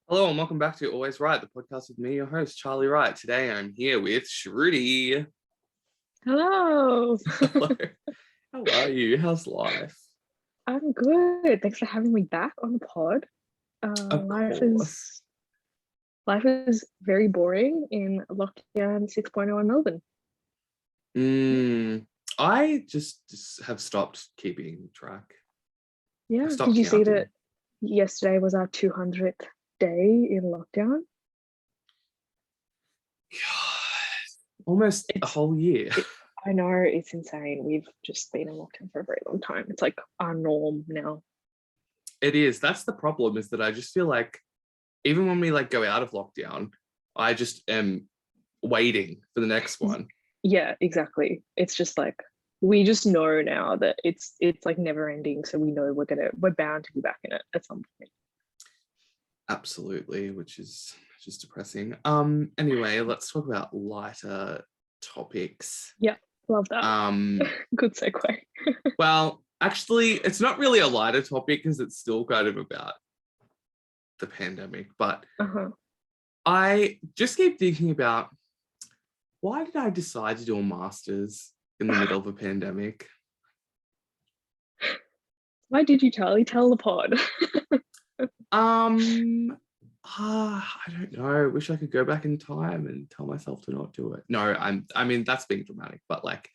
Hello and welcome back to Always Right, the podcast with me, your host, Charlie Wright. Today I'm here with Sruti. Hello. Hello. How are you? How's life? I'm good. Thanks for having me back on the pod. Of Life course. is life is very boring in lockdown 6.0 in Melbourne. I just have stopped keeping track. Yeah. I've Did stopped you see counting. that yesterday was our 200th day in lockdown? God, almost a It's whole year. I know it's insane. We've just been in lockdown for a very long time. It's like our norm now. It is. That's the problem, is that I just feel like even when we go out of lockdown, I just am waiting for the next one. Yeah, exactly. It's just like we just know now that it's like never ending. So we know we're bound to be back in it at some point. Absolutely, which is just depressing. Anyway, let's talk about lighter topics. Yeah, love that. Um, Good segue. well, actually, it's not really a lighter topic because it's still kind of about the pandemic, but Uh-huh. I just keep thinking about, why did I decide to do a master's in the middle of a pandemic? Why did you, Charlie? Tell the pod. I don't know. Wish I could go back in time and tell myself to not do it. No, I mean, that's being dramatic, but It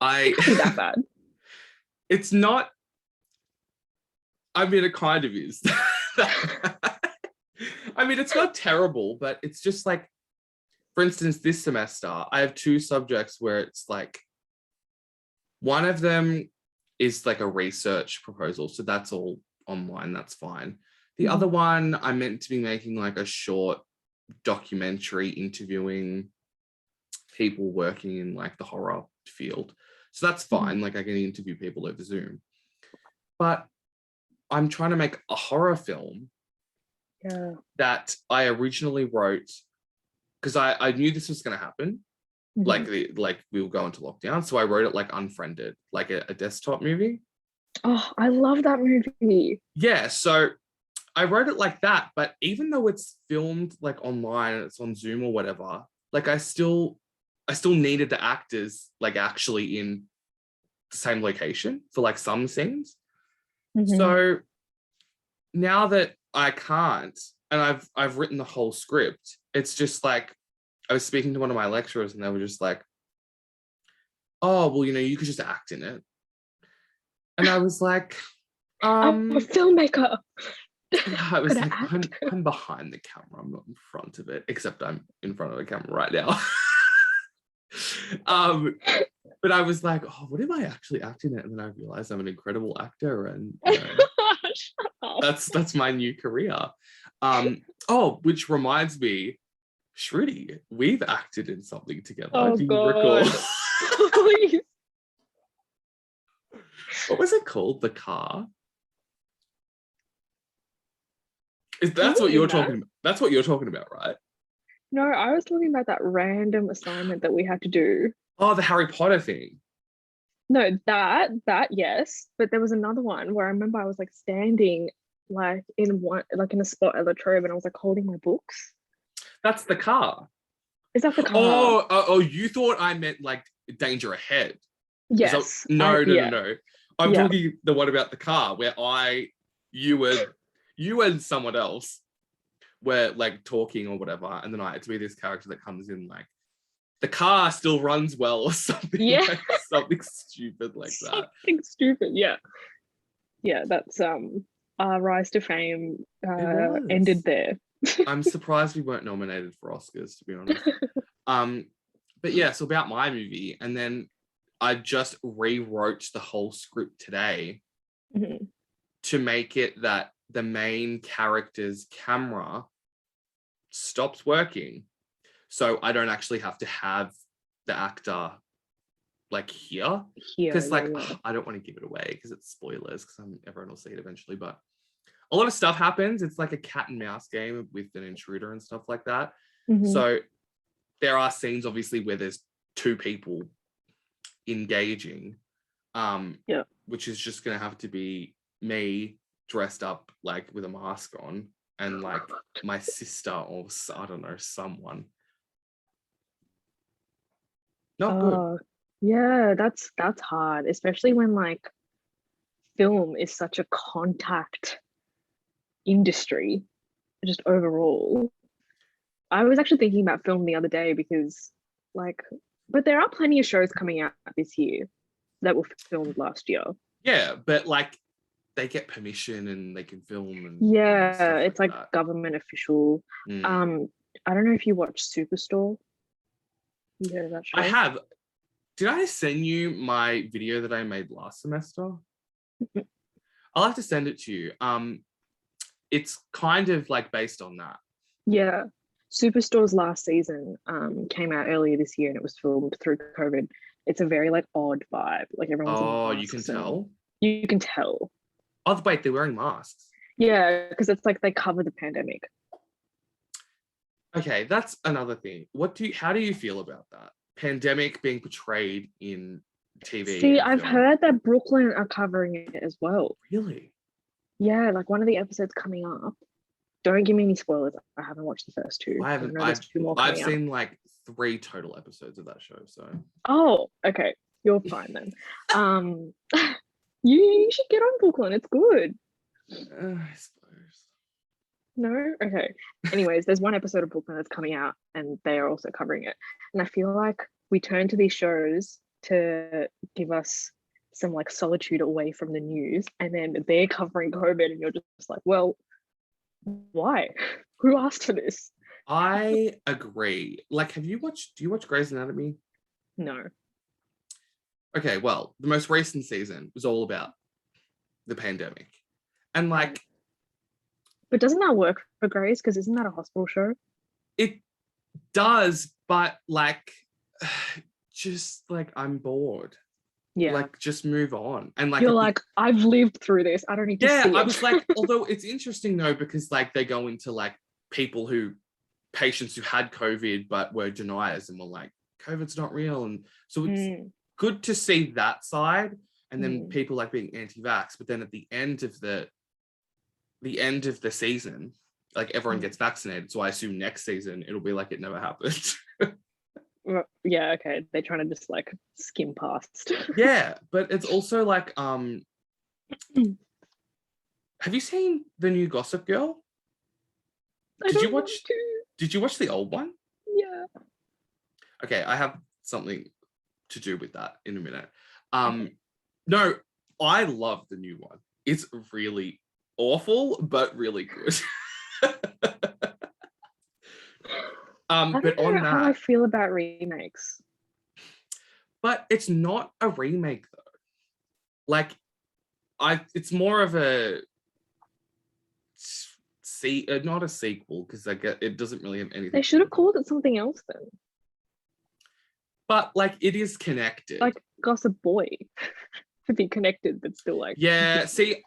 I can't be that bad. it's not, I mean, it kind of is. I mean, it's not terrible, but it's just for instance, this semester, I have two subjects where it's one of them is a research proposal. So that's all online. That's fine. The other one, I'm meant to be making a short documentary interviewing people working in the horror field. So that's fine. I can interview people over Zoom. But I'm trying to make a horror film that I originally wrote because I knew this was going to happen. We will go into lockdown. So I wrote it Unfriended, a desktop movie. Oh, I love that movie. Yeah. So I wrote it like that. But even though it's filmed online and it's on Zoom or whatever, I still needed the actors actually in the same location for some scenes. So now that I can't, and I've written the whole script, it's just I was speaking to one of my lecturers and they were just oh, well, you could just act in it. And I was I'm a filmmaker. I was I'm behind the camera, I'm not in front of it, except I'm in front of the camera right now. But I was oh, what if I actually act in it? And then I realized I'm an incredible actor, and that's my new career. Oh, which reminds me, Shruti, we've acted in something together. Oh, Do you recall? God. Please. What was it called? The Car? That's Was what it you're in that? talking about. That's what you're talking about, right? No, I was talking about that random assignment that we had to do. Oh, the Harry Potter thing. No, that yes, but there was another one where I remember I was standing in a spot at Latrobe and I was holding my books. That's the Car. Is that the car? Oh, you thought I meant Danger Ahead. Yes. No. I'm Yeah. talking the one about the car where you and someone else were talking or whatever, and then I had to be this character that comes in the car still runs well or something. Yeah. Something stupid like that. Something stupid. Yeah. Yeah, that's our rise to fame ended there. I'm surprised we weren't nominated for Oscars, to be honest. But yeah, so about my movie, and then I just rewrote the whole script today to make it that the main character's camera stops working. So I don't actually have to have the actor here. Because I don't want to give it away because it's spoilers, because everyone will see it eventually. But a lot of stuff happens. It's like a cat and mouse game with an intruder and stuff like that. So there are scenes obviously where there's two people engaging, which is just gonna have to be me dressed up with a mask on and like my sister or I don't know, someone. Not good. Oh, yeah, that's hard, especially when like film is such a contact industry, just overall. I was actually thinking about film the other day because, like, but there are plenty of shows coming out this year that were filmed last year. Yeah, but like they get permission and they can film and Yeah, stuff it's like that. government official. Mm. I don't know if you watch Superstore. You heard of that show? I have. Did I send you my video that I made last semester? I'll have to send it to you. It's kind of like based on that. Yeah. Superstore's last season came out earlier this year and it was filmed through COVID. It's a very like odd vibe. Like everyone's in Oh, masks. you can tell. You can tell. Oh, wait, they're wearing masks. Yeah, because it's like they cover the pandemic. Okay, that's another thing. How do you feel about that? Pandemic being portrayed in TV. See, and I've film. heard that Brooklyn are covering it as well. Really? Yeah, like one of the episodes coming up. Don't give me any spoilers. I haven't watched the first two. I haven't. There's two more I've coming out. seen like 3 total episodes of that show. So. Oh, okay. You're fine then. You should get on Brooklyn. It's good. I suppose. No? Okay. Anyways, there's one episode of Brooklyn that's coming out and they are also covering it. And I feel like we turn to these shows to give us some like solitude away from the news, and then they're covering COVID and you're just like, well, why? Who asked for this? I agree. Like, do you watch Grey's Anatomy? No. Okay, well, the most recent season was all about the pandemic. And like, but doesn't that work for Grey's? Because isn't that a hospital show? It does, but like, just like, I'm bored. Yeah. Like, just move on. And like, you're like, I've lived through this. I don't need to see it. I was like, although it's interesting though, because like they go into like patients who had COVID but were deniers and were like, COVID's not real. And so it's good to see that side. And then people like being anti-vax, but then at the end of the season, like everyone gets vaccinated. So I assume next season it'll be like it never happened. Yeah, okay. They're trying to just like skim past. Yeah, but it's also like, have you seen the new Gossip Girl? Did you watch the old one? Yeah. Okay, I have something to do with that in a minute. No, I love the new one. It's really awful, but really good. But on that, how I feel about remakes. But it's not a remake though. Like, it's more of a not a sequel, because it doesn't really have anything. They should have called it something else then. But like, it is connected. Like Gossip Boy. To be connected, but still like. Yeah, see,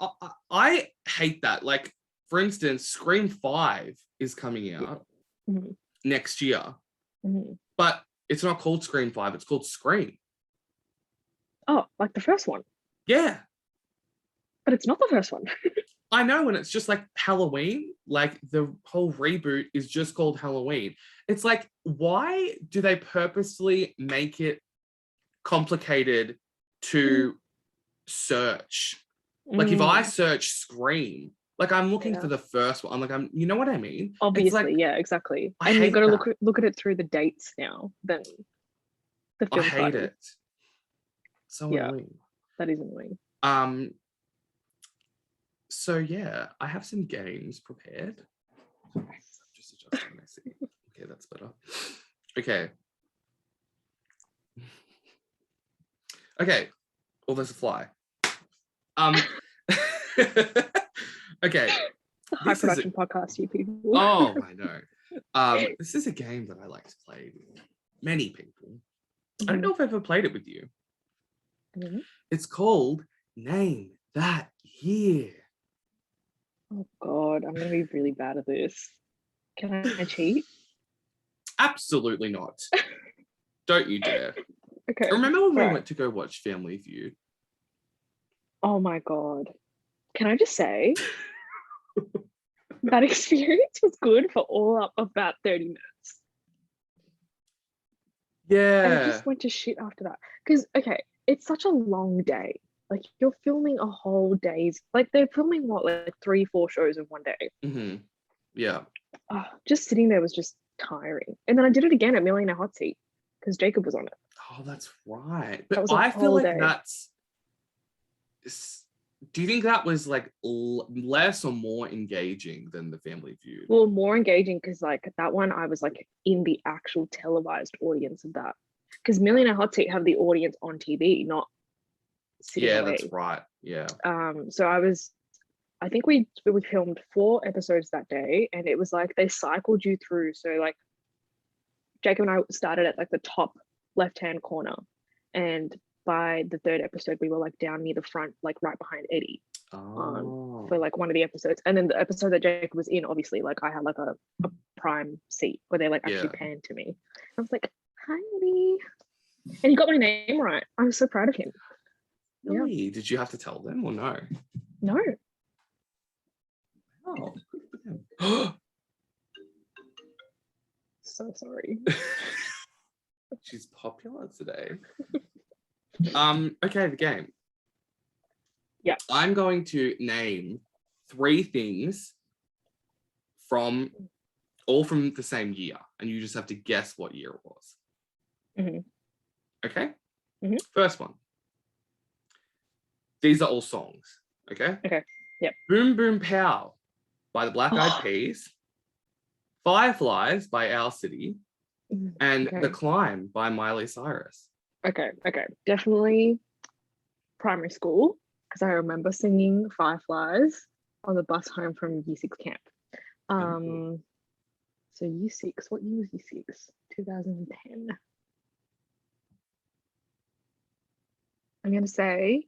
I hate that. Like, for instance, Scream 5 is coming out next year. But it's not called Scream 5, it's called Scream. Oh, like the first one? Yeah. But it's not the first one. I know, and it's just like Halloween. Like, the whole reboot is just called Halloween. It's like, why do they purposely make it complicated to search? Like, if I search Scream, like, I'm looking for the first one. I'm like, you know what I mean? Obviously, like, yeah, exactly. I and hate you've got to look at it through the dates now. Then the film I hate title. it. So annoying. That is annoying. So yeah, I have some games prepared. Just adjusting my seat. Okay, that's better. Okay. Okay. Well, there's a fly. Okay. High production podcast, you people. Oh, I know. This is a game that I like to play with many people. I don't know if I've ever played it with you. It's called Name That Year. Oh God, I'm gonna be really bad at this. Can I cheat? Absolutely not. Don't you dare. Okay. Remember when we went to go watch Family Feud? Oh my God. Can I just say, That experience was good for all up about 30 minutes. And it Yeah. just went to shit after that. Because, okay, it's such a long day. Like, you're filming a whole day's, like, they're filming what, like 3-4 shows in one day. Mm-hmm. Yeah. Just sitting there was just tiring. And then I did it again at Millionaire Hot Seat because Jacob was on it. Oh, that's right. That But was a I feel whole like day. that's. Do you think that was like less or more engaging than the Family Feud? Well, more engaging because like that one, I was like in the actual televised audience of that. Because Millionaire Hot Seat have the audience on TV, not sitting Yeah, away. that's right. Yeah. So I think we filmed 4 episodes that day, and it was like they cycled you through. So like Jacob and I started at like the top left-hand corner, and by the 3rd episode we were like down near the front, like right behind Eddie. For like one of the episodes. And then the episode that Jacob was in, obviously, like I had like a prime seat where they like actually panned to me. I was like, hi Eddie. And he got my name right. I'm so proud of him. Really? Yeah. Did you have to tell them or no? No. Oh. So sorry. She's popular today. Okay, the game. Yeah. I'm going to name 3 things from the same year, and you just have to guess what year it was. Mm-hmm. Okay? Mm-hmm. First one. These are all songs. Okay? Okay. Yep. Boom Boom Pow by the Black Eyed Peas. Fireflies by Our City. And The Climb by Miley Cyrus. Okay. Definitely primary school, because I remember singing Fireflies on the bus home from Year 6 camp. So Year 6, what year was Year 6? 2010. I'm going to say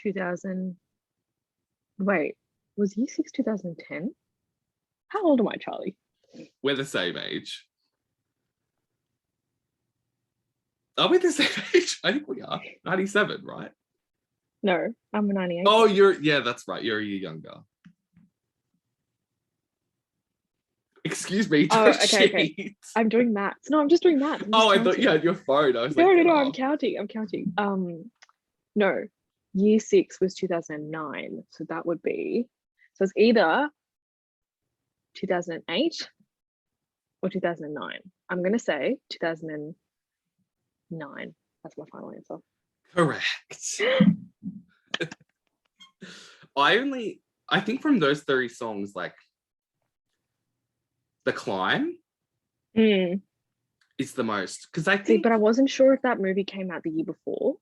2000. Wait, was Year 6 2010? How old am I, Charlie? We're the same age. Are we the same age? I think we are. 97, right? No, I'm a 98. Oh, that's right. You're a year younger. Excuse me. Okay. I'm doing maths. No, I'm just doing maths. I thought you had your phone. I was like, no, I'm counting. No, Year 6 was 2009. So that would be, so it's either 2008 or 2009. I'm going to say 2009. That's my final answer. Correct. I think from those 30 songs, like The Climb is the most, because I think. But I wasn't sure if that movie came out the year before.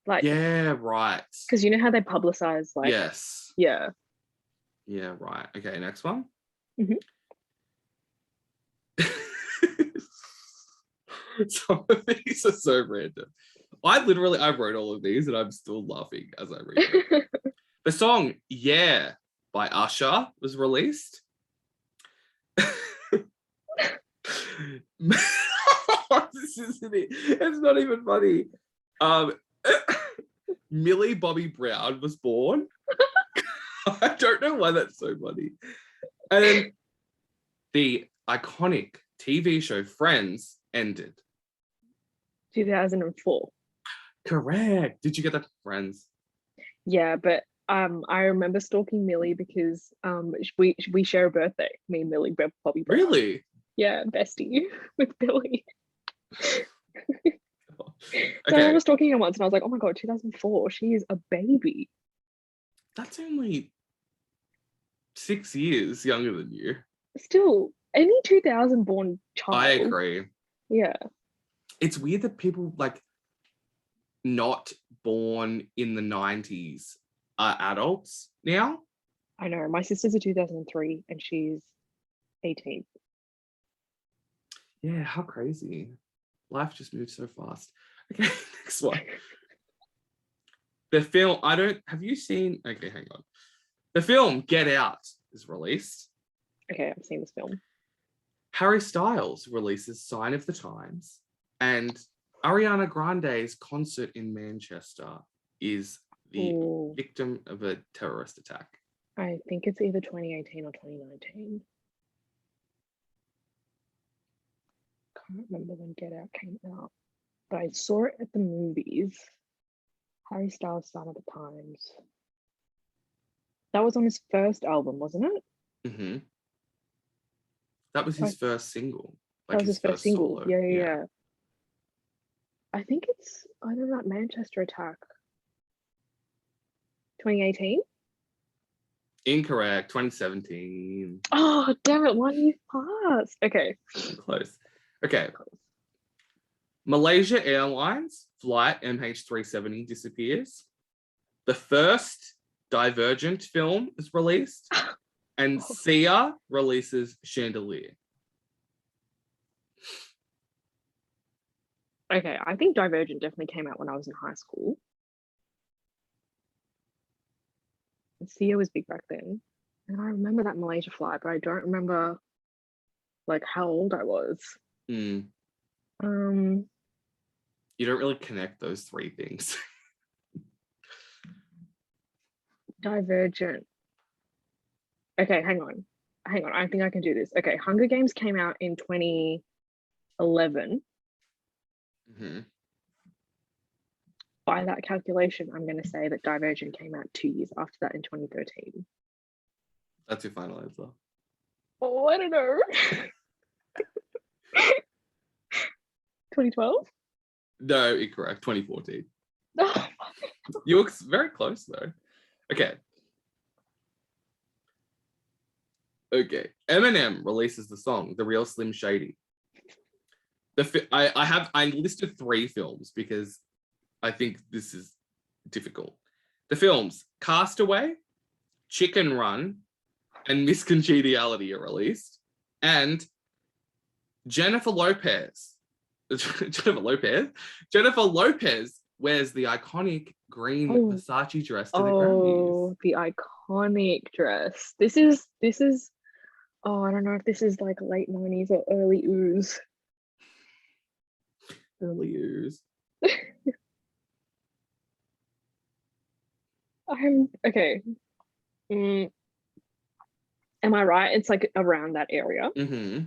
Like, yeah, right. Because you know how they publicize, like. Yes. Yeah. Yeah, right. Okay, next one. Mm-hmm. Some of these are so random. I wrote all of these and I'm still laughing as I read them. The song Yeah by Usher was released. This isn't it. It's not even funny. Millie Bobby Brown was born. I don't know why that's so funny. And then the iconic TV show Friends ended. 2004. Correct. Did you get that from Friends? Yeah, but I remember stalking Millie because we share a birthday. Me and Millie, Bobby Brown. Really? Yeah, bestie with Billy. Okay. So I remember stalking her once and I was like, oh my god, 2004, she is a baby. That's only 6 years younger than you. Still, any 2000 born child. I agree. Yeah. It's weird that people like not born in the 90s are adults now. I know. My sister's a 2003 and she's 18. Yeah, how crazy. Life just moves so fast. Okay, next one. The film, have you seen, okay, hang on. The film Get Out is released. Okay, I've seen this film. Harry Styles releases Sign of the Times, and Ariana Grande's concert in Manchester is the Ooh, victim of a terrorist attack? I think it's either 2018 or 2019. Can't remember when Get Out came out, but I saw it at the movies. Harry Styles, Sign of the Times. That was on his first album, wasn't it? Mm-hmm. That was his first single, That like was his his first first single. solo. Yeah. I think it's either that Manchester Attack. 2018? Incorrect. 2017. Oh, damn it. 1 year passed. Okay. Close. Okay. Malaysia Airlines flight MH370 disappears. The first Divergent film is released, and Sia releases Chandelier. Okay, I think Divergent definitely came out when I was in high school. And Sia was big back then. And I remember that Malaysia flight, but I don't remember like how old I was. Mm. Um, You don't really connect those three things. Divergent. Okay, hang on. I think I can do this. Okay, Hunger Games came out in 2011. Mm-hmm. By that calculation, I'm going to say that Divergent came out 2 years after that in 2013. That's your final answer. Oh, I don't know. 2012? No, incorrect. 2014. Oh, You look very close though. Okay. Okay. Eminem releases the song "The Real Slim Shady." I listed 3 films because I think this is difficult. The films Castaway, Chicken Run, and Miss Congeniality are released, and Jennifer Lopez wears the iconic green Versace dress to the Grammys. the iconic dress. This is oh, I don't know if this is like late 90s or early ooze. Early ooze. I'm okay. Am I right? It's like around that area. Mm-hmm.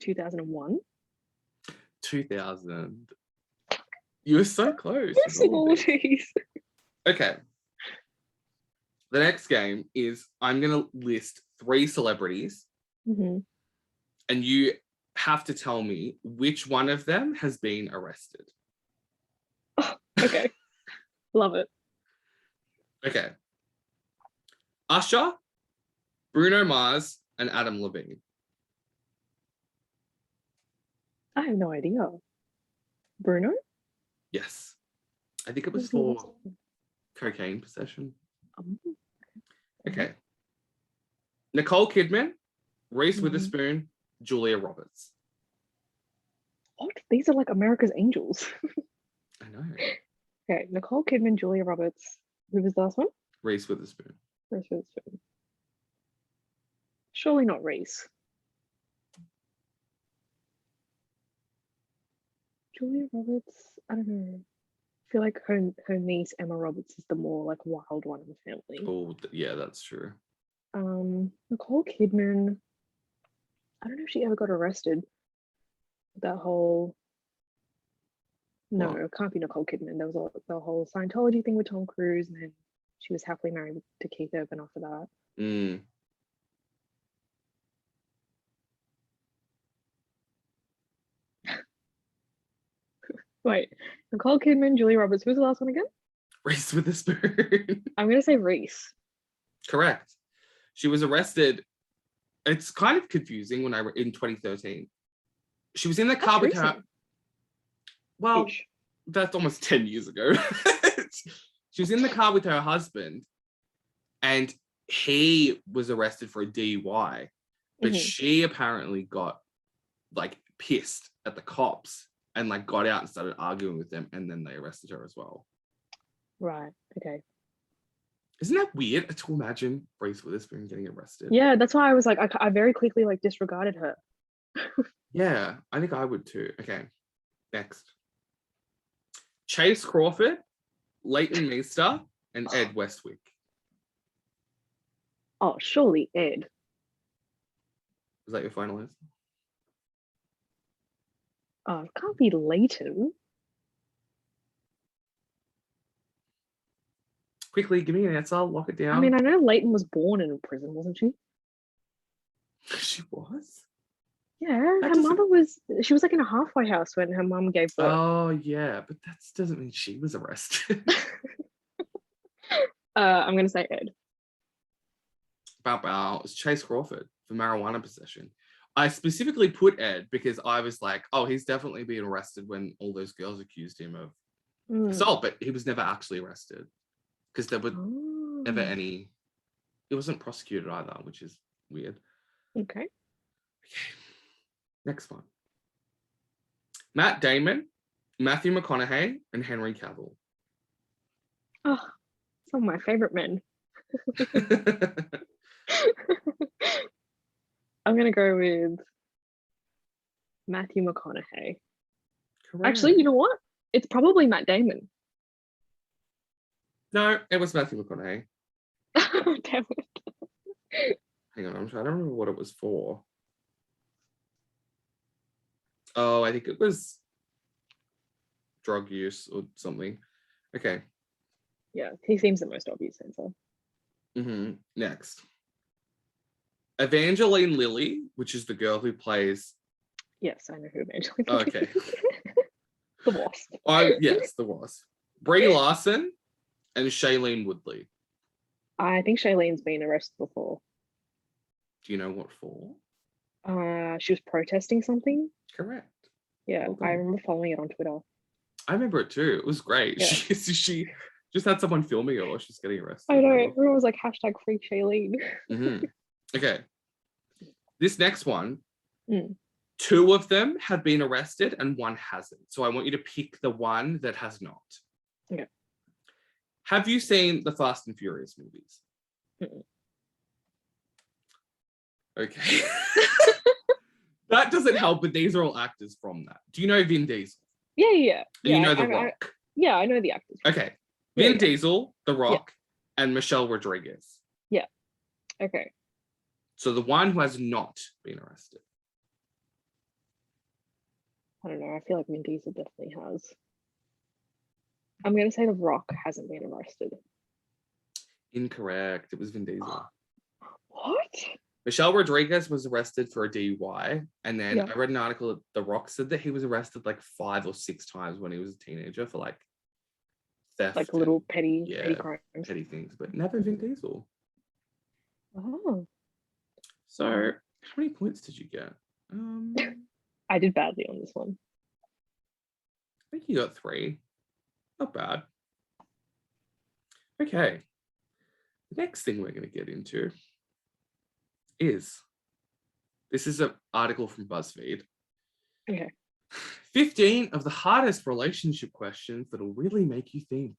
2001. 2000. You were so close. Missing all of these. Okay. The next game is I'm going to list 3 celebrities, Mm-hmm. and you have to tell me which one of them has been arrested. Oh, okay. Love it. Okay. Usher, Bruno Mars, and Adam Levine. I have no idea. Bruno? Yes. I think it was for cocaine possession. Okay. Nicole Kidman, Reese Witherspoon, Julia Roberts. What? These are like America's angels. I know. Okay, Nicole Kidman, Julia Roberts. Who was the last one? Reese Witherspoon. Reese Witherspoon. Surely not Reese. Julia Roberts, I don't know. I feel like her niece Emma Roberts is the more like wild one in the family. Oh, yeah, that's true. Nicole Kidman, I don't know if she ever got arrested. That whole it can't be Nicole Kidman. There was the whole Scientology thing with Tom Cruise, and then she was happily married to Keith Urban after that. Wait, Nicole Kidman, Julia Roberts. Who's the last one again? Reese Witherspoon. I'm gonna say Reese. Correct. She was arrested. It's kind of confusing in 2013. She was in the car with her. Well, that's almost 10 years ago. She was in the car with her husband, and he was arrested for a DUI, but she apparently got like pissed at the cops and like got out and started arguing with them, and then they arrested her as well. Right. Okay. Isn't that weird to imagine Reese Witherspoon getting arrested? Yeah, that's why I was like, I very quickly like disregarded her. Yeah, I think I would too. Okay, next. Chase Crawford, Leighton Meester, and Ed Westwick. Oh, surely Ed. Is that your final answer? Oh, it can't be Leighton. Quickly, give me an answer. Lock it down. I mean, I know Leighton was born in a prison, wasn't she? She was? Yeah, That her doesn't- mother was, she was like in a halfway house when her mum gave birth. Oh, yeah, but that doesn't mean she was arrested. I'm going to say Ed. Bow. It's Chase Crawford for marijuana possession. I specifically put Ed because I was like, oh, he's definitely been arrested when all those girls accused him of assault, but he was never actually arrested because there were never Oh, any, it wasn't prosecuted either, which is weird. okay. Okay. Next one. Matt Damon, Matthew McConaughey, and Henry Cavill. Oh, some of my favorite men. I'm going to go with Matthew McConaughey. Actually, you know what? It's probably Matt Damon. No, it was Matthew McConaughey. Damn it. Hang on, I'm trying to remember what it was for. Oh, I think it was drug use or something. Okay. Yeah, he seems the most obvious answer. Next. Evangeline Lilly, which is the girl who plays. Yes, I know who Evangeline Oh, okay. The Wasp. Oh, yes, the Wasp. Brie Larson and Shailene Woodley. I think Shailene's been arrested before. Do you know what for? She was protesting something. Correct. Yeah, Well I done. remember following it on Twitter. I remember it too. It was great. Yeah. She just had someone filming her while she's getting arrested. I know, everyone was like hashtag free Shailene. Okay. This next one, Mm. 2 of them have been arrested and 1 hasn't. So I want you to pick the one that has not. Okay. Have you seen the Fast and Furious movies? Mm-mm. Okay. That doesn't help, but these are all actors from that. Do you know Vin Diesel? Yeah. And you know The Rock? Yeah, I know the actors. Okay. Yeah, Vin Diesel, The Rock, and Michelle Rodriguez. Okay. So the one who has not been arrested. I don't know. I feel like Vin Diesel definitely has. I'm going to say The Rock hasn't been arrested. Incorrect. It was Vin Diesel. What? Michelle Rodriguez was arrested for a DUI. And then Yeah. I read an article that The Rock said that he was arrested like 5 or 6 times when he was a teenager for like theft. Like little and petty crimes. petty things, but never Vin Diesel. Oh, So how many points did you get? I did badly on this one. I think you got 3. Not bad. Okay. The next thing we're going to get into is, this is an article from BuzzFeed. Okay. 15 of the hardest relationship questions that'll really make you think.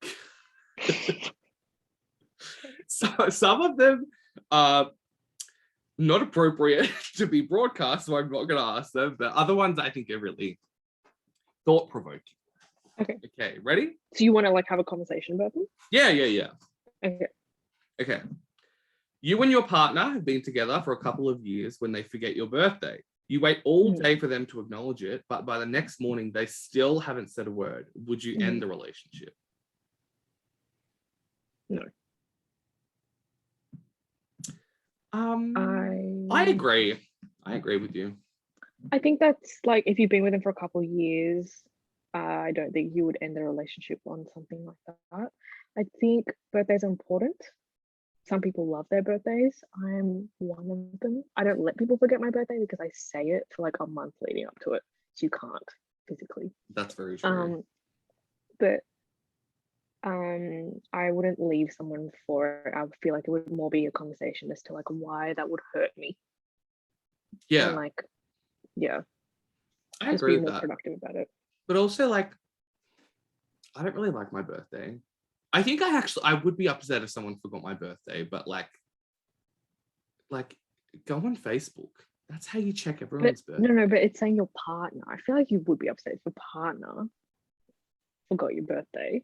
So some of them are not appropriate to be broadcast, so I'm not going to ask them. But other ones I think are really thought-provoking. Okay, ready? So you want to like have a conversation about them? Yeah. Okay. You and your partner have been together for a couple of years when they forget your birthday. You wait all day for them to acknowledge it, but by the next morning, they still haven't said a word. Would you end the relationship? No. I agree. I agree with you. I think that's like if you've been with them for a couple of years, I don't think you would end the relationship on something like that. I think birthdays are important. Some people love their birthdays. I'm one of them. I don't let people forget my birthday because I say it for like a month leading up to it. So you can't physically. That's very true. But I wouldn't leave someone for it. I would feel like it would more be a conversation as to like why that would hurt me. Yeah. And like, yeah. I Just agree be with more that. productive about it. But also, like, I don't really like my birthday. I think I would be upset if someone forgot my birthday, but like go on Facebook. That's how you check But everyone's birthday. no, but it's saying your partner. I feel like you would be upset if your partner forgot your birthday.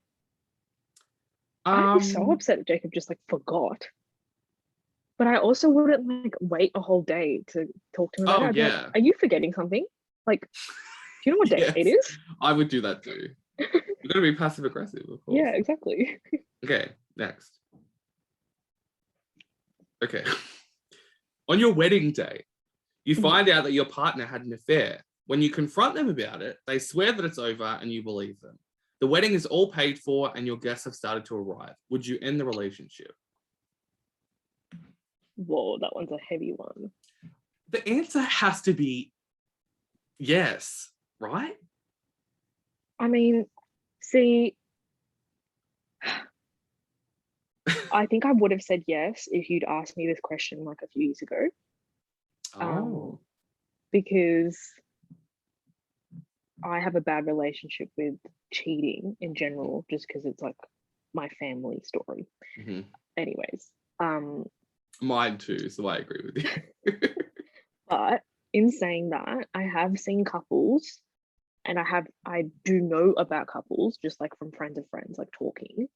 I'd be so upset if Jacob just like forgot. But I also wouldn't like wait a whole day to talk to him about it. I'd be like, yeah. are you forgetting something? Like, do you know what day it Yes, is? I would do that too. You're gonna be passive aggressive, of course. Yeah, exactly. Okay, next. Okay. On your wedding day, you find out that your partner had an affair. When you confront them about it, they swear that it's over and you believe them. The wedding is all paid for and your guests have started to arrive. Would you end the relationship? Whoa, that one's a heavy one. The answer has to be yes, right? I mean, see, I think I would have said yes if you'd asked me this question like a few years ago. Oh. Because I have a bad relationship with cheating in general, just because it's like my family story. Mm-hmm. Anyways, mine too, so I agree with you. but in saying that, I have seen couples, and I do know about couples, just like from friends of friends, like talking,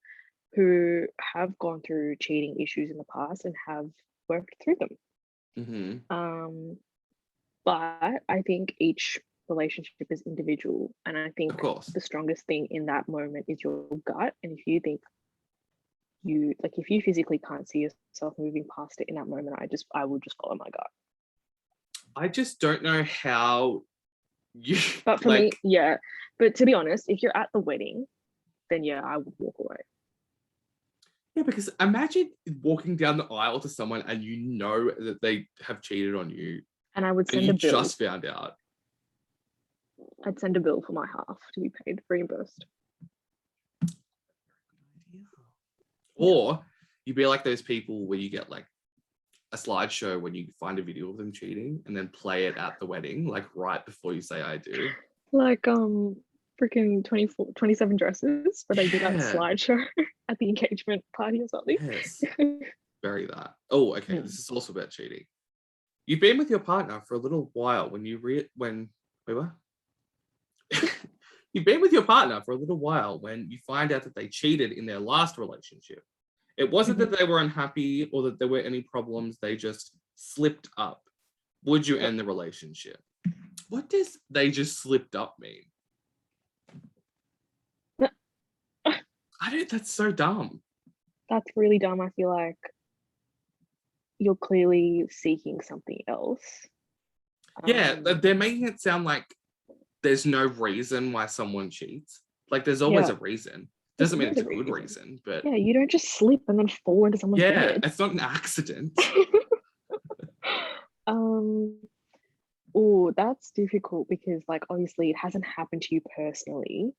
who have gone through cheating issues in the past and have worked through them. Mm-hmm. But I think each relationship is individual, and I think Of course. the strongest thing in that moment is your gut. And if you think if you physically can't see yourself moving past it in that moment, I would just follow my gut. I just don't know how you But for me, yeah. But to be honest, if you're at the wedding, then yeah, I would walk away. Yeah, because imagine walking down the aisle to someone and you know that they have cheated on you. And I would and send you a bill. just found out. I'd send a bill for my half to be paid, reimbursed. Or you'd be like those people where you get like a slideshow when you find a video of them cheating and then play it at the wedding, like right before you say I do. Like freaking 27 dresses, but they do that Yeah. slideshow at the engagement party or something. Yes. Bury that. Oh, okay. This is also about cheating. You've been with your partner for a little while when you wait, what? You've been with your partner for a little while when you find out that they cheated in their last relationship. It wasn't that they were unhappy or that there were any problems, they just slipped up. Would you end the relationship? What does they just slipped up mean? That's so dumb. That's really dumb. I feel like you're clearly seeking something else. Yeah, they're making it sound like there's no reason why someone cheats. Like there's always a reason. Doesn't mean it's a good reason, but yeah, you don't just slip and then fall into someone's bed. It's not an accident. Oh, that's difficult because like obviously it hasn't happened to you personally.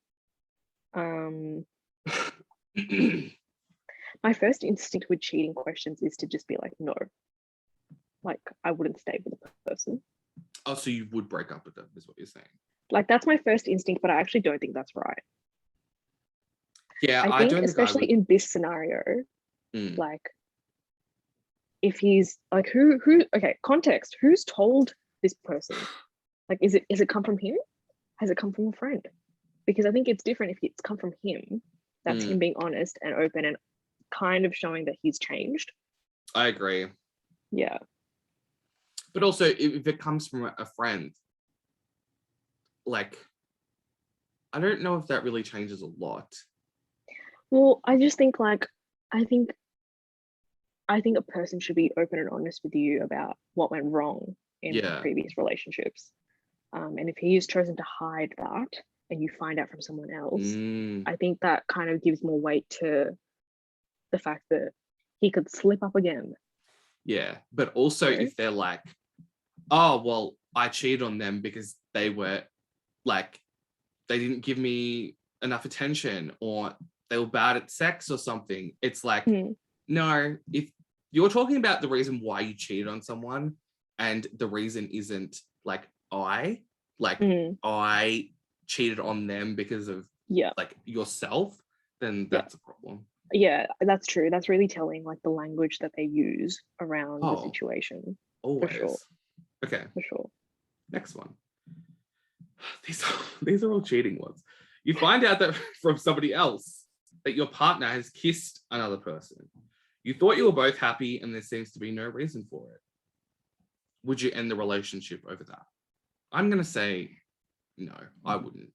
My first instinct with cheating questions is to just be like, no. Like I wouldn't stay with the person. Oh, so you would break up with them, is what you're saying? Like that's my first instinct, but I actually don't think that's right. Yeah, I think especially in this scenario, like if he's like who okay, context, who's told this person? Like is it come from him? Has it come from a friend? Because I think it's different if it's come from him. That's him being honest and open and kind of showing that he's changed. I agree. Yeah. But also if it comes from a friend, like I don't know if that really changes a lot. Well, I just think like I think a person should be open and honest with you about what went wrong in previous relationships. And if he has chosen to hide that and you find out from someone else, I think that kind of gives more weight to the fact that he could slip up again. Yeah, but also if they're like, oh, well, I cheated on them because they were like, they didn't give me enough attention or they were bad at sex or something. It's like, no, if you're talking about the reason why you cheated on someone and the reason isn't like I cheated on them because of like yourself, then that's a problem. Yeah, that's true. That's really telling, like the language that they use around the situation. Always. For sure. Okay, for sure. next one. These are all cheating ones. You find out that from somebody else that your partner has kissed another person. You thought you were both happy and there seems to be no reason for it. Would you end the relationship over that? I'm going to say no, I wouldn't.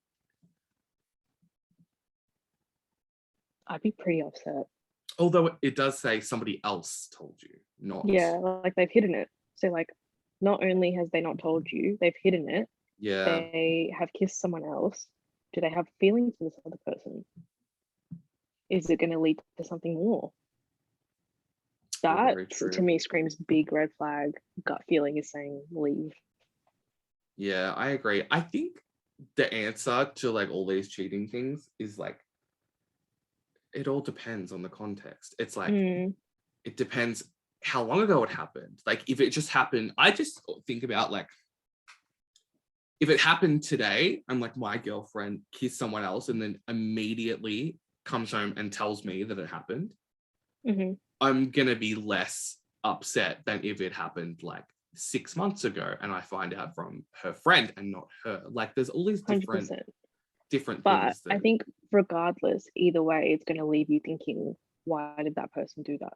I'd be pretty upset. Although it does say somebody else told you, not. Yeah, like they've hidden it. So like, not only has they not told you, they've hidden it. Yeah. They have kissed someone else. Do they have feelings for this other person? Is it going to lead to something more? That to me screams big red flag. Gut feeling is saying leave. Yeah, I agree. I think the answer to like all these cheating things is like, it all depends on the context. It's like, it depends how long ago it happened. Like if it just happened, I just think about like, if it happened today, I'm like, my girlfriend kissed someone else and then immediately comes home and tells me that it happened, I'm going to be less upset than if it happened like 6 months ago and I find out from her friend and not her. Like there's all these different 100%. Different but things. But I think regardless, either way, it's going to leave you thinking, why did that person do that?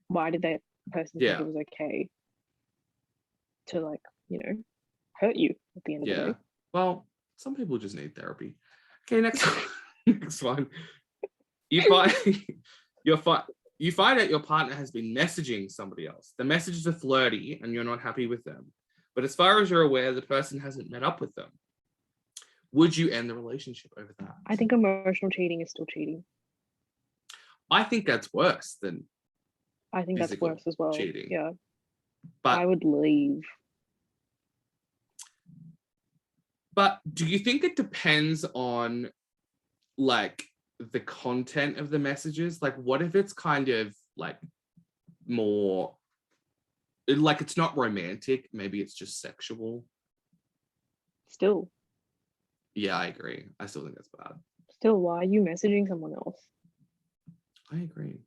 Why did that person think it was okay to like, you know, hurt you at the end of the day? Well, some people just need therapy. Okay, next next one. You find out your partner has been messaging somebody else. The messages are flirty and you're not happy with them. But as far as you're aware, the person hasn't met up with them. Would you end the relationship over that? I think emotional cheating is still cheating. I think that's worse than I think that's worse as well. Cheating. Yeah. But I would leave. But do you think it depends on like the content of the messages? Like what if it's kind of like more like it's not romantic, maybe it's just sexual? Still. Yeah, I agree. I still think that's bad. Still, why are you messaging someone else? I agree.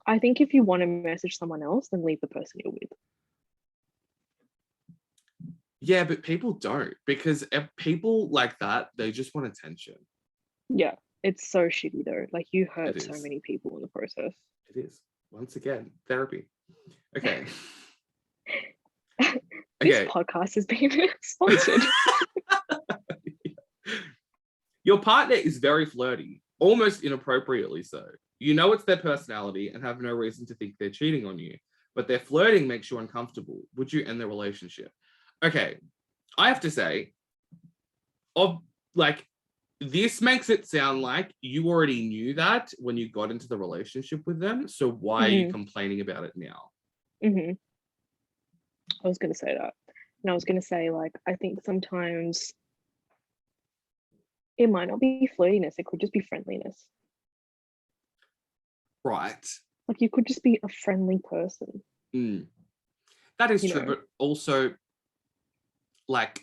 I think if you want to message someone else, then leave the person you're with. Yeah, but people don't, because if people like that, they just want attention. Yeah, it's so shitty though. Like you hurt so many people in the process. It is. Once again, therapy. Okay. This podcast is being sponsored. Your partner is very flirty, almost inappropriately so. You know it's their personality and have no reason to think they're cheating on you, but their flirting makes you uncomfortable. Would you end the relationship? Okay, I have to say, this makes it sound like you already knew that when you got into the relationship with them, so why are you complaining about it now? I was going to say that. And I was going to say, like, I think sometimes it might not be flirtiness, it could just be friendliness. Right. Like you could just be a friendly person. That is true, but also, like,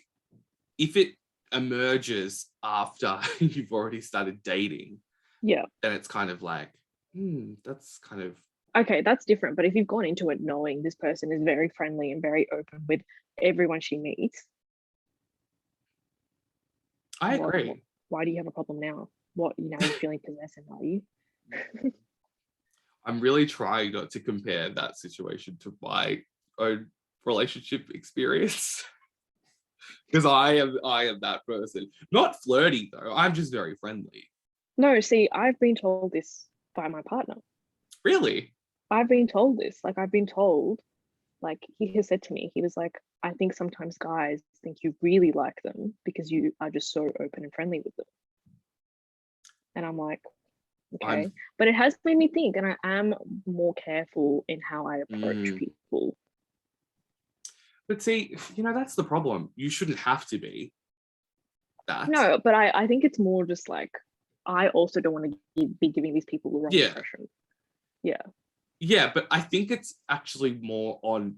if it emerges after you've already started dating, then it's kind of like, that's kind of... Okay, that's different. But if you've gone into it knowing this person is very friendly and very open with everyone she meets, I agree. Why do you have a problem now? What, you're feeling possessive, are you? I'm really trying not to compare that situation to my own relationship experience. Because I am that person. Not flirty though. I'm just very friendly. No, see, I've been told this by my partner. Really? I've been told this. Like I've been told, like he has said to me, he was like, I think sometimes guys think you really like them because you are just so open and friendly with them. And I'm like, okay. But it has made me think, and I am more careful in how I approach people. But see, that's the problem. You shouldn't have to be that. No, but I think it's more just like, I also don't want to be giving these people the wrong impression. Yeah. Yeah, but I think it's actually more on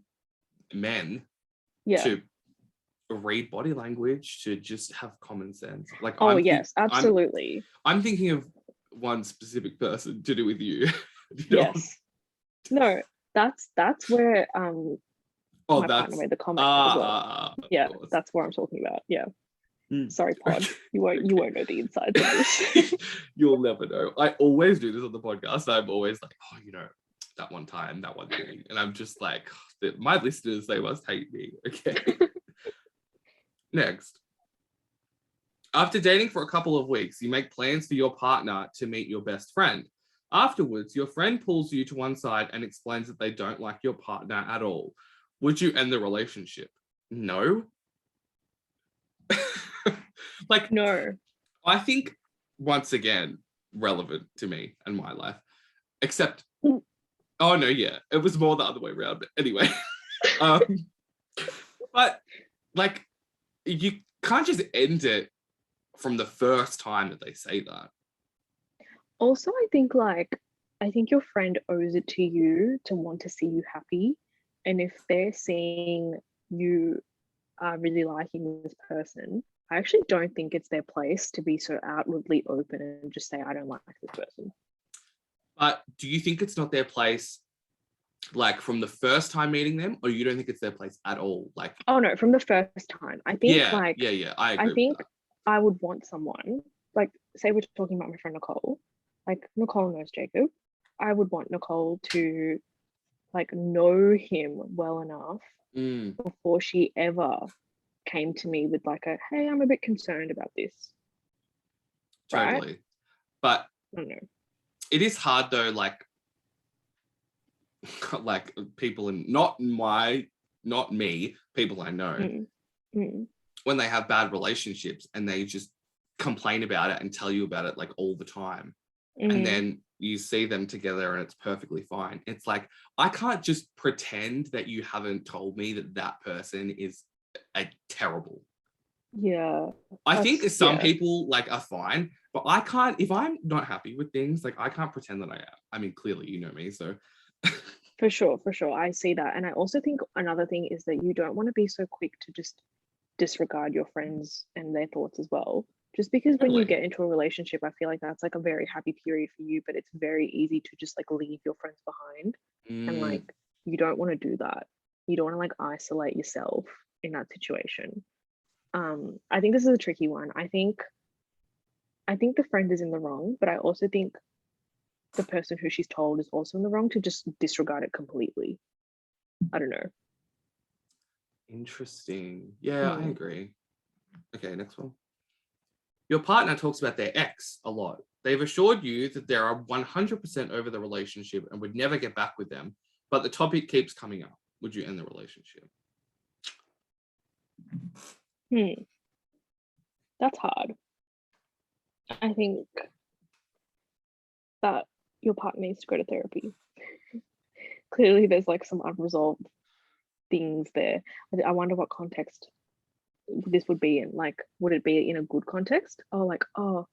men to read body language, to just have common sense. Like, yes, absolutely. I'm thinking of one specific person to do with you. Yes. No, that's where Oh, My partner that's made the comment as well. of Yeah, course. that's what I'm talking about. Yeah. Mm. Sorry, Pod. Okay. You won't know the insides of this. You'll never know. I always do this on the podcast. I'm always like, oh, that one time, that one thing. And I'm just like, my listeners, they must hate me. Okay. Next. After dating for a couple of weeks, you make plans for your partner to meet your best friend. Afterwards, your friend pulls you to one side and explains that they don't like your partner at all. Would you end the relationship? No. Like, No. I think, once again, relevant to me and my life, except, Mm. oh no, yeah, it was more the other way around. But anyway, but like, you can't just end it from the first time that they say that. Also, I think your friend owes it to you to want to see you happy. And if they're seeing you are really liking this person, I actually don't think it's their place to be so outwardly open and just say, I don't like this person. But do you think it's not their place, like from the first time meeting them, or you don't think it's their place at all? Like, oh no, from the first time. I think yeah, I agree. I think with that. I would want someone, like, say we're talking about my friend Nicole, like Nicole knows Jacob. I would want Nicole to like know him well enough before she ever came to me with like a, hey, I'm a bit concerned about this. Totally. Right? But I don't know. it is hard though, like people in not me, people I know, when they have bad relationships and they just complain about it and tell you about it like all the time. And then you see them together and it's perfectly fine. It's like, I can't just pretend that you haven't told me that person is a terrible. Yeah. I think some people like are fine, but I can't, if I'm not happy with things, like I can't pretend that I am. I mean, clearly you know me, so. For sure. I see that. And I also think another thing is that you don't want to be so quick to just disregard your friends and their thoughts as well. Just because when you get into a relationship, I feel like that's like a very happy period for you, but it's very easy to just like leave your friends behind. And like, you don't want to do that. You don't want to like isolate yourself in that situation. I think this is a tricky one. I think the friend is in the wrong, but I also think the person who she's told is also in the wrong to just disregard it completely. I don't know. Interesting. Yeah, I agree. Okay, next one. Your partner talks about their ex a lot. They've assured you that they are 100% over the relationship and would never get back with them, but the topic keeps coming up. Would you end the relationship? That's hard. I think that your partner needs to go to therapy. Clearly, there's like some unresolved things there. I wonder what context this would be in. Like, would it be in a good context? Oh, like, oh,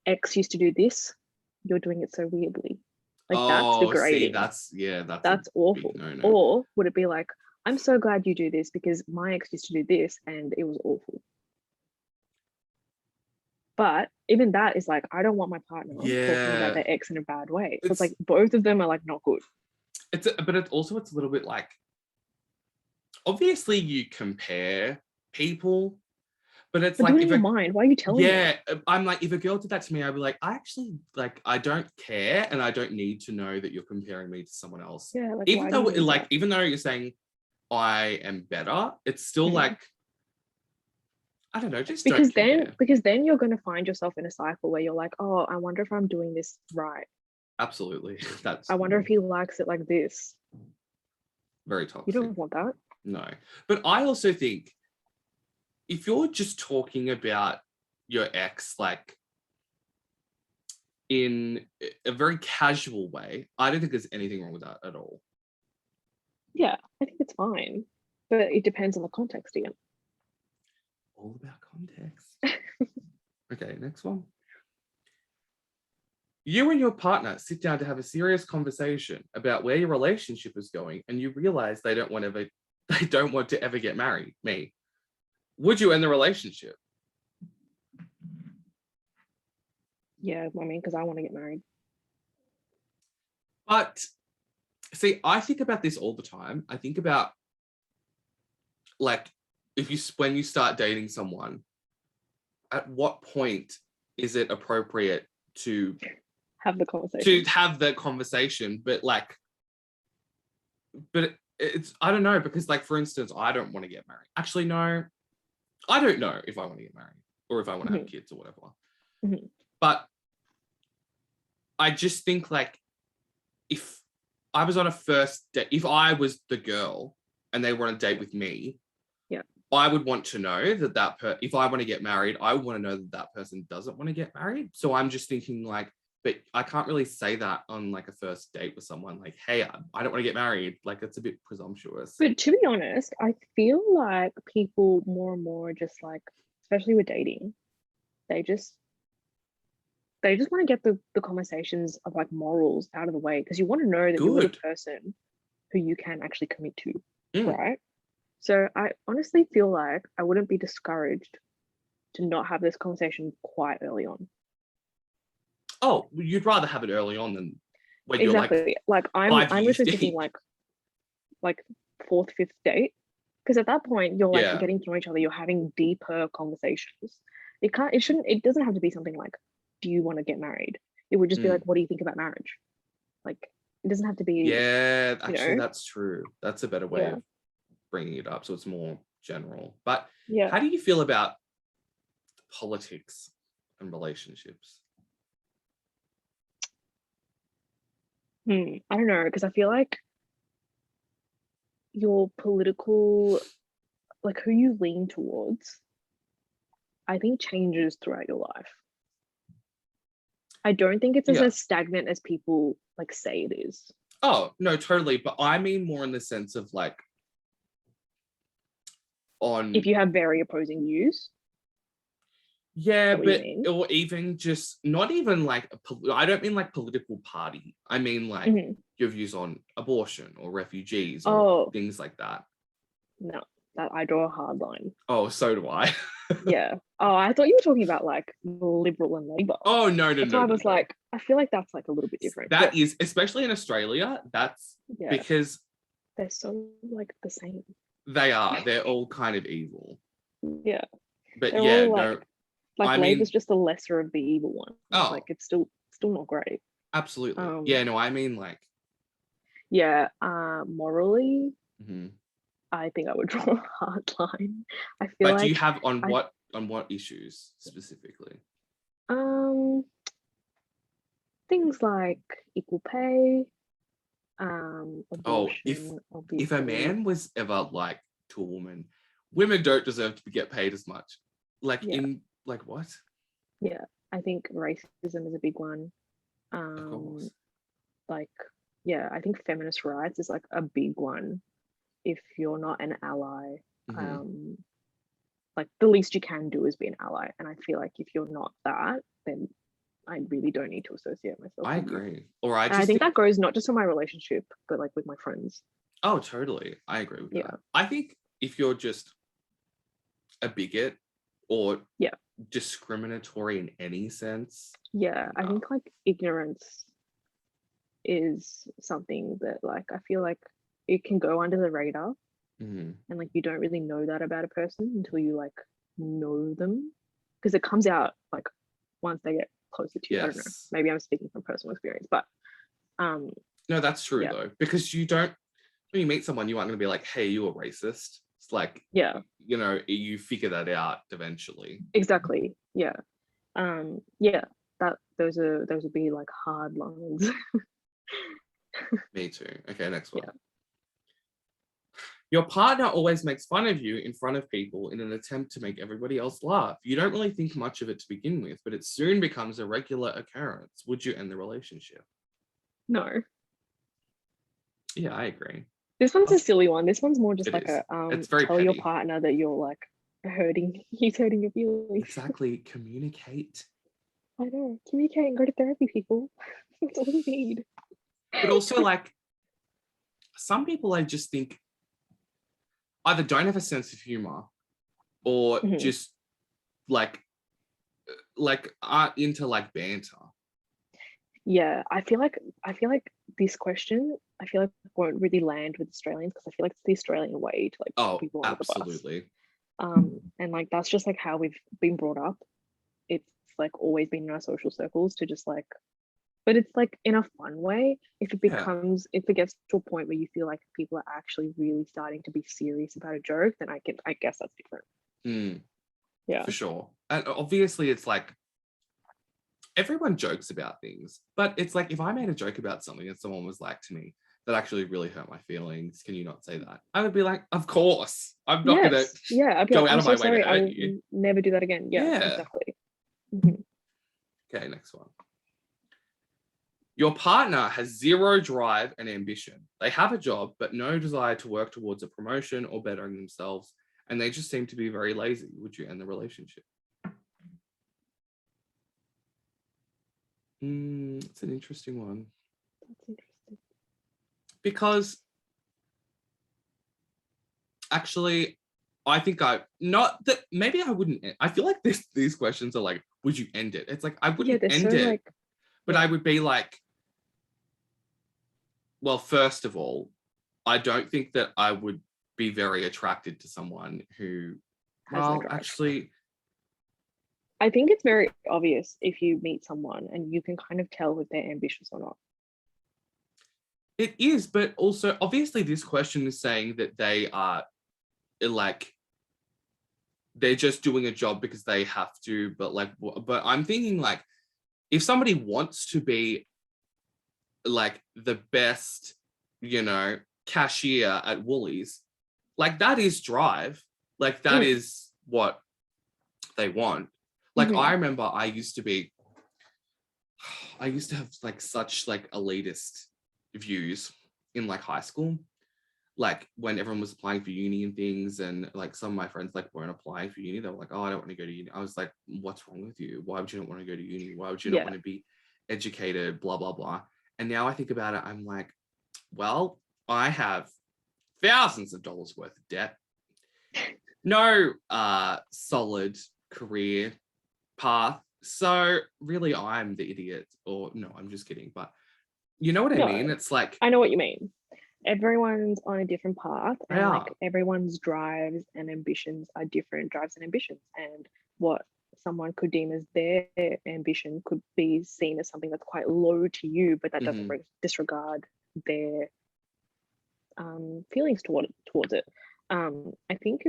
ex used to do this, you're doing it so weirdly. Like, that's degrading. That's awful. No. Or would it be like, I'm so glad you do this because my ex used to do this and it was awful. But even that is like, I don't want my partner talking about their ex in a bad way. So it's like both of them are like not good. But it's a little bit like, obviously you compare people, but it's like, do it in your mind. Why are you telling me? Yeah, I'm like, if a girl did that to me, I'd be like, I actually like, I don't care, and I don't need to know that you're comparing me to someone else. Yeah, like, even though you're saying I am better, it's still like, I don't know, just because then you're going to find yourself in a cycle where you're like, oh, I wonder if I'm doing this right. Absolutely. I wonder if he likes it like this. Very toxic. You don't want that. No. But I also think if you're just talking about your ex, like in a very casual way, I don't think there's anything wrong with that at all. Yeah, I think it's fine. But it depends on the context again. All about context. Okay, next one. You and your partner sit down to have a serious conversation about where your relationship is going, and you realize they don't want to ever get married. Me. Would you end the relationship? Yeah, I mean, because I want to get married. But see, I think about this all the time. I think about like when you start dating someone, at what point is it appropriate to Have the conversation. have that conversation? But it's, I don't know, because like, for instance, I don't want to get married. Actually, no, I don't know if I want to get married or if I want to have kids or whatever. Mhm. But I just think like, if I was on a first date, if I was the girl and they were on a date with me, Yeah. I would want to know that if I want to get married, I want to know that that person doesn't want to get married. So I'm just thinking like, but I can't really say that on like a first date with someone, like, hey, I don't want to get married. Like, that's a bit presumptuous. But to be honest, I feel like people more and more just like, especially with dating, they just want to get the conversations of like morals out of the way, because you want to know that you're with a Good. person who you can actually commit to, Mm. right? So I honestly feel like I wouldn't be discouraged to not have this conversation quite early on. Oh, you'd rather have it early on than when you're like Exactly. Like I'm 5 years literally thinking deep. like fourth, fifth date. Because at that point you're like Yeah. getting to know each other, you're having deeper conversations. It doesn't have to be something like, do you want to get married? It would just be like, what do you think about marriage? Like, it doesn't have to be, Yeah, you actually, know, that's true. That's a better way yeah, of bringing it up, so it's more general. But yeah. how do you feel about politics and relationships? I don't know, because I feel like your political, like who you lean towards, I think changes throughout your life. I don't think it's Yeah. as stagnant as people like say it is. Oh, no, totally. But I mean more in the sense of like, If you have very opposing views, yeah, what you but mean? or even just not even like I don't mean like political party. I mean like your views on abortion or refugees or things like that. No, that I draw a hard line. Oh, so do I. Yeah. Oh, I thought you were talking about like Liberal and Labor. Oh, no. That's why I was like, I feel like that's like a little bit different. That is, especially in Australia, that's because they're so like the same. they're all kind of evil. Yeah. But they're yeah, all no. Like Labor's just the lesser of the evil one. Oh, like it's still not great. Absolutely. Yeah, no, I mean like. Yeah, morally, I think I would draw a hard line. I feel but like. Do you have on what issues specifically? Things like equal pay, abortion, if a man was ever like to a woman, women don't deserve to get paid as much. Like in like what? Yeah, I think racism is a big one. Of course. Like, yeah, I think feminist rights is like a big one. If you're not an ally, like the least you can do is be an ally. And I feel like if you're not that, then I really don't need to associate myself. I with agree. You. Or I think that goes not just in my relationship, but like with my friends. Oh, totally. I agree with that. I think if you're just a bigot or discriminatory in any sense. Yeah, I think like ignorance is something that like I feel like it can go under the radar. And like you don't really know that about a person until you like know them, because it comes out like once they get closer to you. I don't know, maybe I'm speaking from personal experience, but no, that's true though, because you don't, when you meet someone, you aren't going to be like, hey, you a racist. It's like, you know, you figure that out eventually. Exactly. Yeah. That those would be like hard lines. Me too. Okay, next one. Your partner always makes fun of you in front of people in an attempt to make everybody else laugh. You don't really think much of it to begin with, but it soon becomes a regular occurrence. Would you end the relationship? No. Yeah, I agree. This one's a silly one. This one's more just it like is. It's very tell petty. your partner that you're like he's hurting your feelings. Exactly. Communicate. I know. Communicate and go to therapy, people. That's all you need. But also like some people I just think either don't have a sense of humor or just like aren't into like banter. Yeah, I feel like this question I feel like won't really land with Australians because I feel like it's the Australian way to like put Oh, people under the bus. absolutely. And like that's just like how we've been brought up. It's like always been in our social circles to just like, but it's like in a fun way. If it gets to a point where you feel like people are actually really starting to be serious about a joke, then I guess that's different. Yeah. For sure. And obviously it's like everyone jokes about things, but it's like if I made a joke about something and someone was like to me, that actually really hurt my feelings, can you not say that? I would be like, of course. I'm not gonna I'd be go like, out I'm of so my way sorry, to I hurt will you. never do that again. Yeah. Exactly. Mhm. Okay, next one. Your partner has zero drive and ambition. They have a job, but no desire to work towards a promotion or bettering themselves, and they just seem to be very lazy. Would you end the relationship? It's an interesting one. That's interesting. Because actually, I think not that maybe I wouldn't. I feel like these questions are like, would you end it? It's like I wouldn't end it, like, but I would be like, well, first of all, I don't think that I would be very attracted to someone who, has no well, drive. actually, I think it's very obvious if you meet someone and you can kind of tell if they're ambitious or not. it is, but also obviously this question is saying that they are like they're just doing a job because they have to, but I'm thinking like if somebody wants to be like the best, cashier at Woolies, like that is drive. Like that is what they want. Like I remember I used to have like such like elitist views in like high school. Like when everyone was applying for uni and things, and like some of my friends like weren't applying for uni, they were like, oh, I don't want to go to uni. I was like, what's wrong with you? Why would you not want to go to uni? Why would you not want to be educated? Blah, blah, blah. And now I think about it, I'm like, well, I have thousands of dollars worth of debt. No solid career path. So really I'm the idiot. Or no, I'm just kidding. But you know what I mean? It's like I know what you mean. Everyone's on a different path, and yeah. like everyone's drives and ambitions are different drives and ambitions, and what someone could deem as their ambition could be seen as something that's quite low to you, but that doesn't disregard their feelings towards it. I think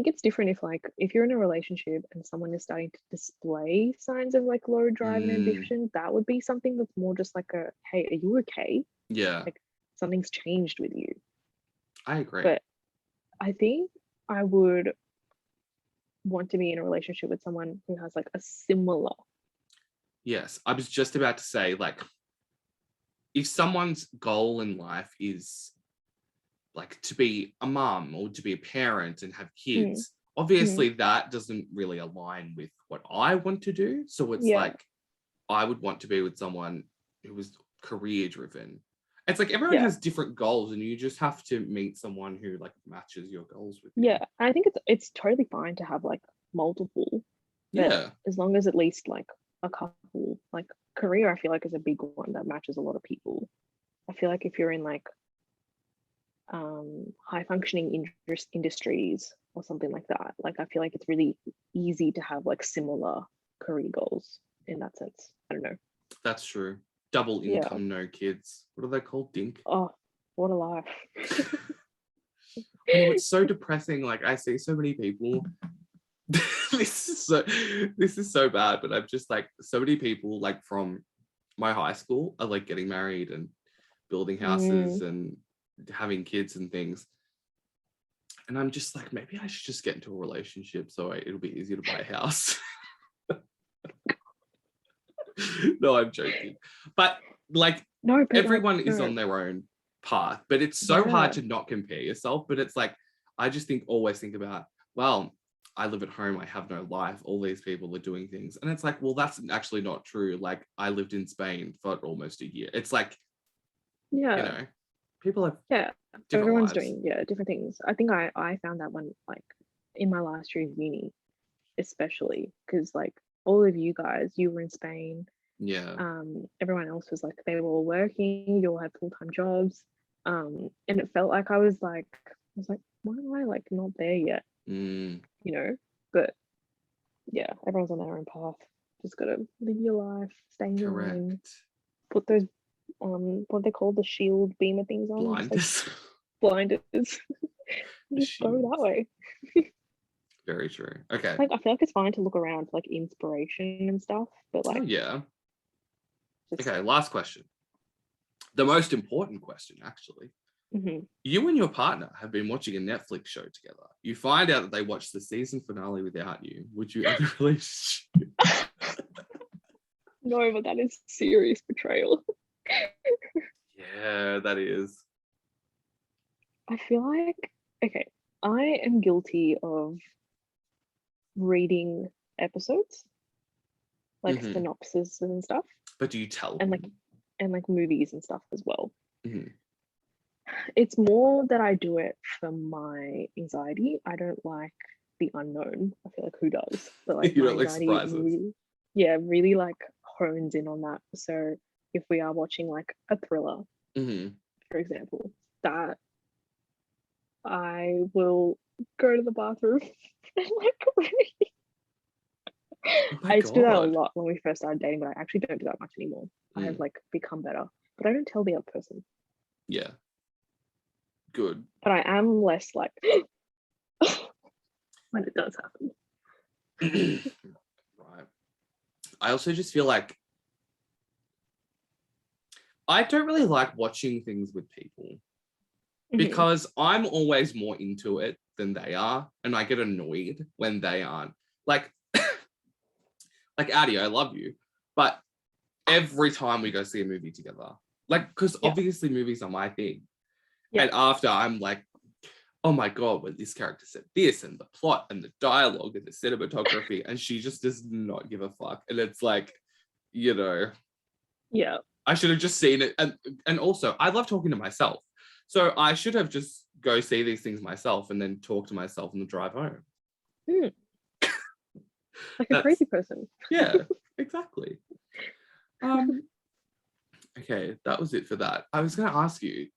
it's different if you're in a relationship and someone is starting to display signs of like low drive and ambition, that would be something that's more just like a, hey, are you okay? Yeah. Like something's changed with you. I agree. But I think I would want to be in a relationship with someone who has like a similar. Yes, I was just about to say, like, if someone's goal in life is like to be a mum or to be a parent and have kids, obviously that doesn't really align with what I want to do. So it's like I would want to be with someone who was career driven. It's like everyone has different goals, and you just have to meet someone who like matches your goals with you. Yeah, I think it's totally fine to have like multiple. Yeah. As long as at least like a couple, like career, I feel like is a big one that matches a lot of people. I feel like if you're in like high functioning industries or something like that, like I feel like it's really easy to have like similar career goals in that sense. I don't know. That's true. Double income, no kids. What are they called? Dink. Oh, what a life. I know, it's so depressing. Like I see so many people. this is so bad, but I'm just like so many people like from my high school are like getting married and building houses and having kids and things. And I'm just like, maybe I should just get into a relationship so it'll be easier to buy a house. No, I'm joking. But like everyone is on their own path, but it's so hard to not compare yourself. But it's like, I just always think about, well, I live at home, I have no life, all these people are doing things. And it's like, well, that's actually not true. Like I lived in Spain for almost a year. It's like, people have everyone's lives. doing different things. I think I found that when like in my last year of uni, especially because like all of you guys, you were in Spain, Yeah. Everyone else was like, they were all working, you all had full-time jobs. And it felt like I was like, why am I like not there yet? Mm, You know? But yeah, everyone's on their own path. Just gotta live your life, stay in your lane, correct. put those what they call the shield beamer things on, just like Blinders. blinders. Just go that Shields. way. Very true. Okay. Like I feel like it's fine to look around for like inspiration and stuff, but Oh like yeah. just Okay, last question. The most important question, actually. mhm. You and your partner have been watching a Netflix show together. You find out that they watched the season finale without you. Would you end the relationship? No, but that is serious betrayal. Yeah, that is. I feel like okay, I am guilty of reading episodes, like Mhm. synopsis and stuff, But do you tell and like him? movies and stuff as well. Mhm. It's more that I do it for my anxiety. I don't like the unknown. I feel like who does? But like You my don't like anxiety surprises. really, yeah, really like hones in on that. So if we are watching like a thriller, Mhm. for example, that I will go to the bathroom and like read. Oh my I used to do that a God. lot when we first started dating, but I actually don't do that much anymore. I have Mm. like become better, but I don't tell the other person. Yeah, good. But I am less like when it does happen. Right. I also just feel like I don't really like watching things with people Mhm. because I'm always more into it than they are, and I get annoyed when they aren't. Like, like Addie, I love you, but every time we go see a movie together, like, because Yeah, obviously movies are my thing, yeah, and after I'm like, oh my God, when this character said this and the plot and the dialogue and the cinematography, and she just does not give a fuck. And it's like, you know, yeah. I should have just seen it. And also I love talking to myself. So I should have just go see these things myself and then talk to myself on the drive home. Mm, like a That's crazy person. yeah, exactly. Um, okay, that was it for that. I was gonna ask you,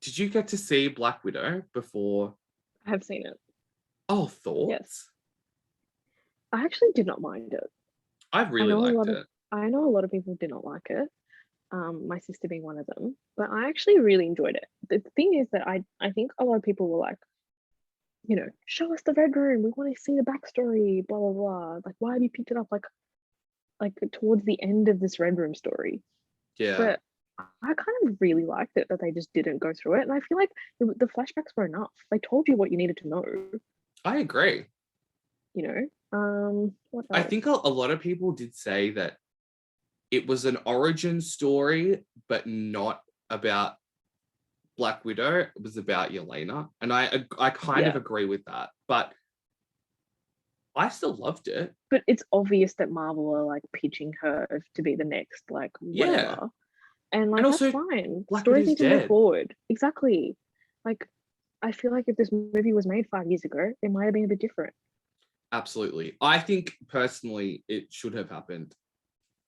did you get to see Black Widow before? I have seen it. Oh, Yes, thoughts? I actually did not mind it. I I really know a liked lot of it. people did not like it. My sister being one of them, but I actually really enjoyed it. The thing is that I think a lot of people were like, show us the Red Room. We want to see the backstory. Blah blah blah. Like, why have you picked it up like towards the end of this Red Room story? Yeah, But I kind of really liked it that they just didn't go through it, and I feel like the flashbacks were enough. They told you what you needed to know. I agree. You know. What I else? think a lot of people did say that it was an origin story, but not about Black Widow. It was about Yelena, and I kind of Yeah, agree with that. But I still loved it. but it's obvious that Marvel are like pitching her to be the next like Yeah, whatever, and and like that's also fine. Black Stories Widow's need to move dead. forward. Exactly. Like I feel like if this movie was made 5 years ago, it might have been a bit different. Absolutely, I think personally it should have happened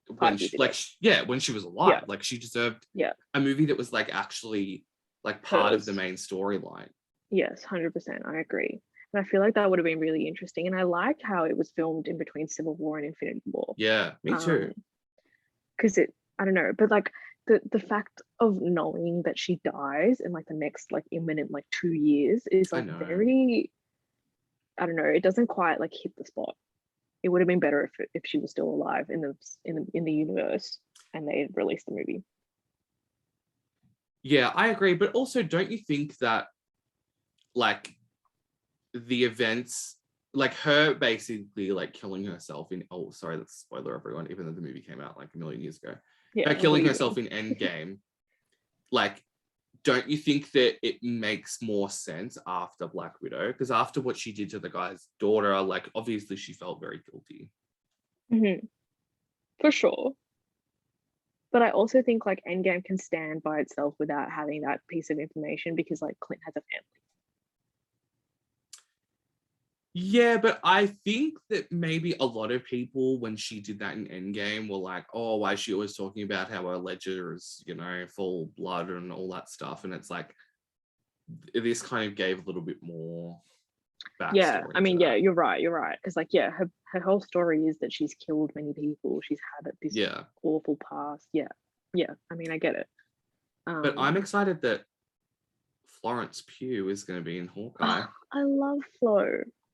when 5 years she, ago. yeah, when she was Yeah, alive. Like she deserved yeah. a movie that was like actually like part of the Hers. main storyline. Yes, 100%. I agree. And I feel like that would have been really interesting. And I liked how it was filmed in between Civil War and Infinity War. Yeah, me too. Because I don't know, but like the fact of knowing that she dies in like the next like imminent like 2 years is I like know. very, I don't know, it doesn't quite like hit the spot. It would have been better if she was still alive in the universe and they had released the movie. Yeah, I agree. But also, don't you think that like the events, like her basically like killing herself in, oh sorry, that's a spoiler everyone, even though the movie came out like a million years ago, Yeah, her like what killing do you herself mean? in Endgame, like don't you think that it makes more sense after Black Widow? Because after what she did to the guy's daughter, like obviously she felt very guilty. Hmm. For sure. But I also think like Endgame can stand by itself without having that piece of information because like Clint has a family. Yeah, but I think that maybe a lot of people, when she did that in Endgame, were like, "Oh, why is she always talking about how her ledger is, full blood and all that stuff?" And it's like this kind of gave a little bit more Yeah, backstory I to mean, yeah, that. you're right. You're right. Because, like, yeah, her whole story is that she's killed many people. She's had this Yeah, awful past. Yeah, yeah. I mean, I get it. but I'm Um, excited that Florence Pugh is going to be in Hawkeye. oh, I love Flo.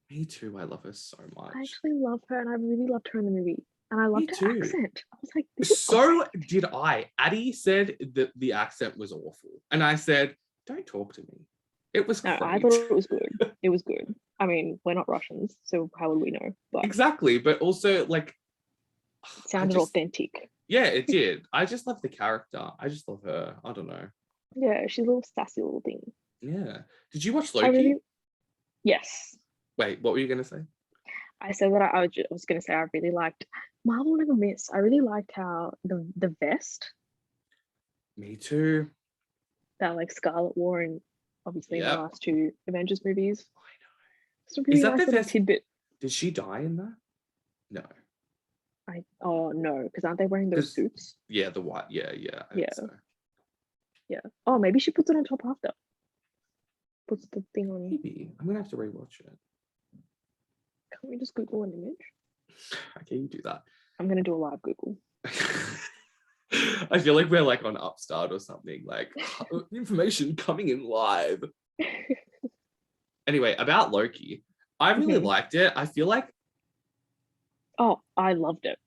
Me too. I love her so I much. actually love her, and I really loved her in the movie. And I Me loved her too. accent. I was like, this is So great. did I. Addie said that the accent was awful, and I said, "Don't talk to me." It was No, I great. thought it was good. It was good. I mean, we're not Russians, so how would we know? But Exactly, but also like it I sounded just authentic. yeah, it did. I just love the character. I just love her. I don't know. Yeah, she's a little sassy little thing. Yeah. Did you watch I really, Loki? yes. Wait, what were you gonna say? I said that I was going to say I really liked Marvel Never Miss. I really liked how the vest Me too. that like Scarlet wore in obviously in the Yep. last two Avengers movies. It's a Is really that nice the little best? tidbit. Did she die in that? No. I oh no, because aren't they wearing those Because suits? yeah, the white. Yeah, yeah, I think Yeah, so. yeah. Oh, maybe she puts it on top after. Puts the thing on. Maybe. I'm gonna have to rewatch it. Can't we just Google an image? Okay, you do that. I'm gonna do a live Google. I feel like we're like on Upstart or something, like information coming in live. Anyway, about Loki, I really Mhm. liked it. I feel like Oh, I loved it.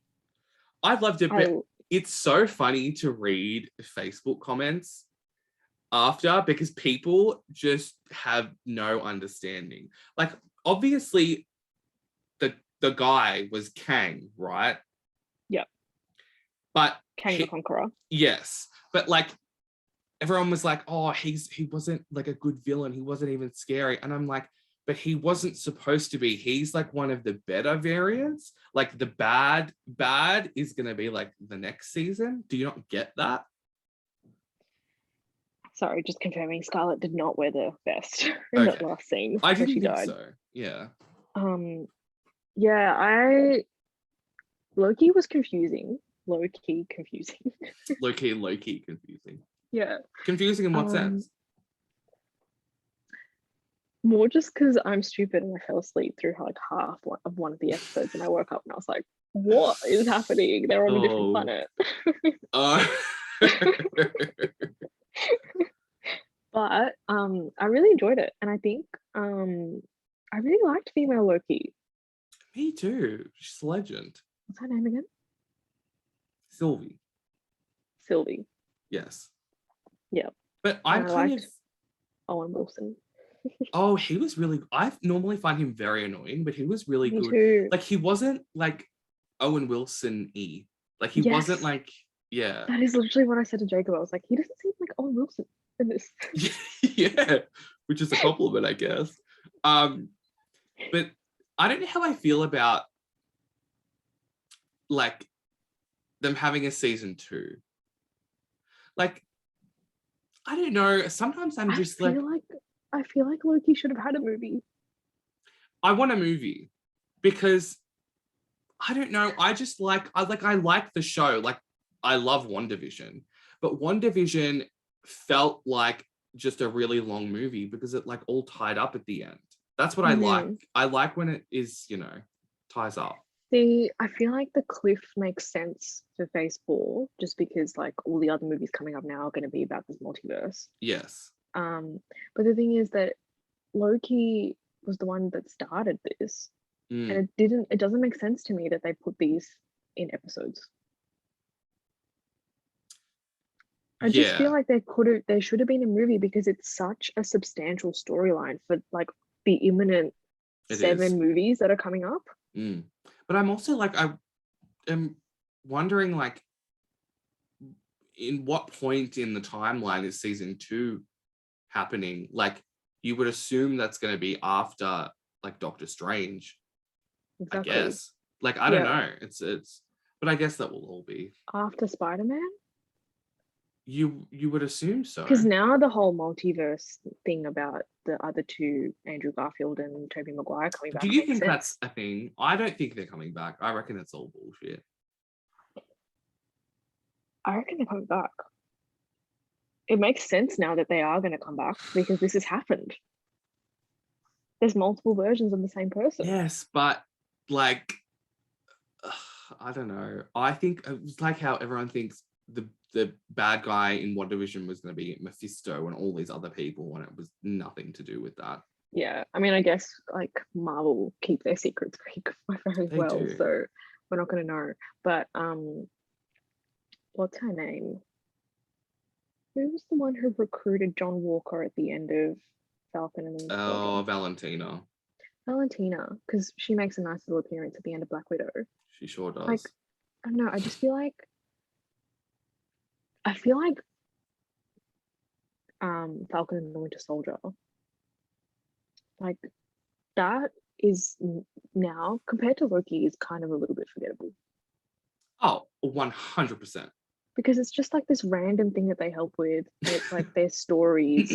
I've loved it, I but it's so funny to read Facebook comments after because people just have no understanding. Like, obviously, the guy was Kang, right? yeah, But Kang the Conqueror. yes, but like everyone was like, "Oh, he wasn't like a good villain. He wasn't even scary." And I'm like, "But he wasn't supposed to be. He's like one of the better variants. Like the bad is gonna be like the next season. Do you not get that?" Sorry, just confirming. Scarlet did not wear the vest in that Okay, last scene I where didn't she think died. so. Yeah, Um, yeah, I Loki was confusing. Low key confusing. low key confusing. Yeah. Confusing in what Um, sense? more just because I'm stupid and I fell asleep through like half of one of the episodes and I woke up and I was like, what is happening? They're on a different Oh, planet. uh, But I really enjoyed it. And I think I really liked female Loki. me too. She's a legend. What's her name again? Sylvie. Sylvie. Yes, Yeah. but And I'm I kind of liked Owen Wilson. oh, he was really. I normally find him very annoying, but he was really Me good. too. Like he wasn't like Owen Wilson y. Like he wasn't Yes. like yeah, That is literally what I said to Jacob. I was like, he doesn't seem like Owen Wilson in this. yeah, which is a compliment, I guess. But I don't know how I feel about like them having a season two. Like I don't know. Sometimes I'm I just like feel like I feel like Loki should have had a movie. I want a movie because I don't know. I just I like the show. Like I love WandaVision, but WandaVision felt like just a really long movie because it like all tied up at the end. That's what I like. Mm-hmm. I like when it is, ties up. See, I feel like the cliff makes sense for Phase 4, just because like all the other movies coming up now are going to be about this multiverse. Yes. Um, but the thing is that Loki was the one that started this, Mm. and it doesn't make sense to me that they put these in episodes. I just feel Yeah, like there should have been a movie because it's such a substantial storyline for like the imminent it is. 7 movies that are coming up. Mm. But I'm also like, I am wondering, like, in what point in the timeline is season two happening? Like, you would assume that's going to be after, like, Doctor Strange, I Exactly. guess. Like, I don't Yeah. know. But I guess that will all be. After Spider-Man? You would assume so. Because now the whole multiverse thing about the other two, Andrew Garfield and Tobey Maguire, coming back. Do you makes think sense. that's a thing? I don't think they're coming back. I reckon it's all bullshit. I reckon they're coming back. It makes sense now that they are going to come back because this has happened. There's multiple versions of the same person. Yes, but like, I don't know. I think it's like how everyone thinks the bad guy in WandaVision was going to be Mephisto and all these other people, when it was nothing to do with that. Yeah, I mean, I guess like Marvel keep their secrets very They well, do. so we're not going to know. But what's her name? Who was the one who recruited John Walker at the end of Falcon and the Winter Soldier? Oh, Valentina. Valentina, because she makes a nice little appearance at the end of Black Widow. She sure does. Like, I don't know. I just feel like Falcon and the Winter Soldier, like that is now compared to Loki is kind of a little bit forgettable. Oh, 100%. Because it's just like this random thing that they help with. It's like their stories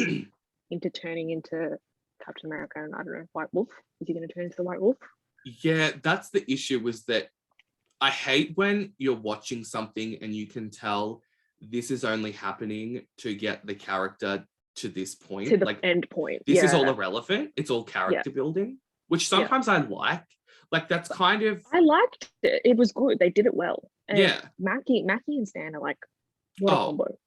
into turning into Captain America and I don't know, White Wolf. Is he going to turn into the White Wolf? Yeah, that's the issue, was that I hate when you're watching something and you can tell this is only happening to get the character to this point. To the like, end point. This is all irrelevant. It's all character building, which sometimes I like. Like, that's kind of... I liked it. It was good. They did it well. And yeah. Mackie and Stan are like, what a combo.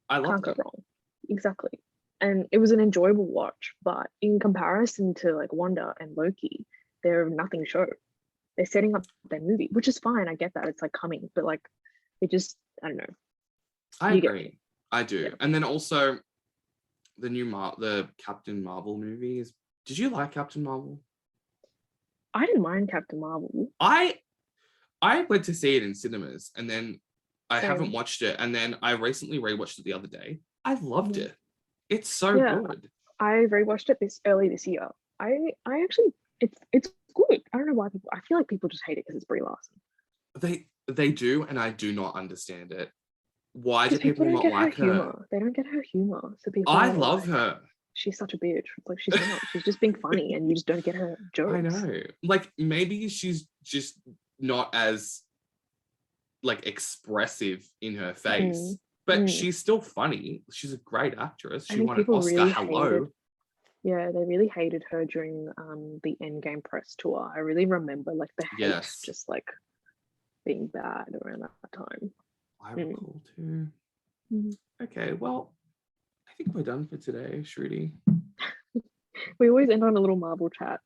I love Can't go wrong. Exactly. And it was an enjoyable watch, but in comparison to like Wanda and Loki, they're nothing show. They're setting up their movie, which is fine. I get that. It's like coming, but like it just, I don't know. I agree. I do. Yeah. And then also the new the Captain Marvel movies. Did you like Captain Marvel? I didn't mind Captain Marvel. I went to see it in cinemas, and then I haven't watched it, and then I recently rewatched it the other day. I loved it. It's so good. I rewatched it early this year. I actually, it's good. I don't know why people. I feel like people just hate it because it's Brie Larson. They do, and I do not understand it. Why do people not like her? Humor. They don't get her humor. So people. I love her. She's such a bitch. Like she's not. She's just being funny, and you just don't get her jokes. I know. Like maybe she's just not as like expressive in her face, but she's still funny. She's a great actress. She won an Oscar. Really Hello. Yeah, they really hated her during the Endgame press tour. I really remember like the hate just like being bad around that time. I recall too. Okay, well, I think we're done for today, Shruti. We always end on a little Marvel chat.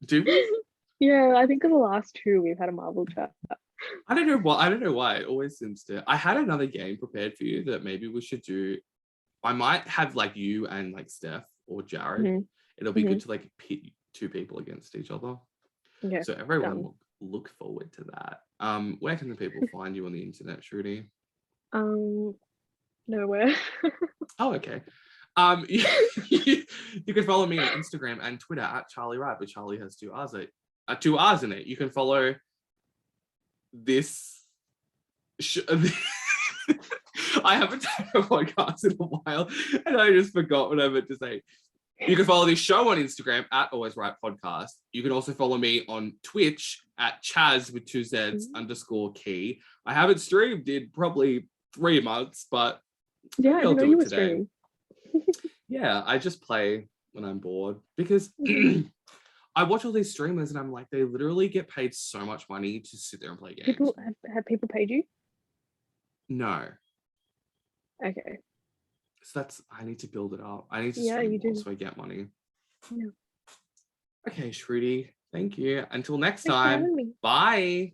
Do we? Yeah, I think of the last two we've had a Marvel chat. I don't know why. It always seems to. I had another game prepared for you that maybe we should do. I might have like you and like Steph or Jared. It'll be good to like pit two people against each other. Yeah. So everyone will look forward to that. Where can the people find you on the internet, Shruti? Nowhere. Oh, okay. You can follow me on Instagram and Twitter at Charlie Wright, but Charlie has two R's in it. You can follow this. I haven't done a podcast in a while, and I just forgot what I meant to say. You can follow this show on Instagram at Always Right Podcast. You can also follow me on Twitch at Chaz with 2 Z's _key. I haven't streamed in probably 3 months, but yeah, I'll do it today. Yeah, I just play when I'm bored because I watch all these streamers and I'm like, they literally get paid so much money to sit there and play games. Have people paid you? No. Okay. So I need to build it up. I need to stream more so I get money. Yeah. Okay, Shruti. Thank you. Until next time. Bye.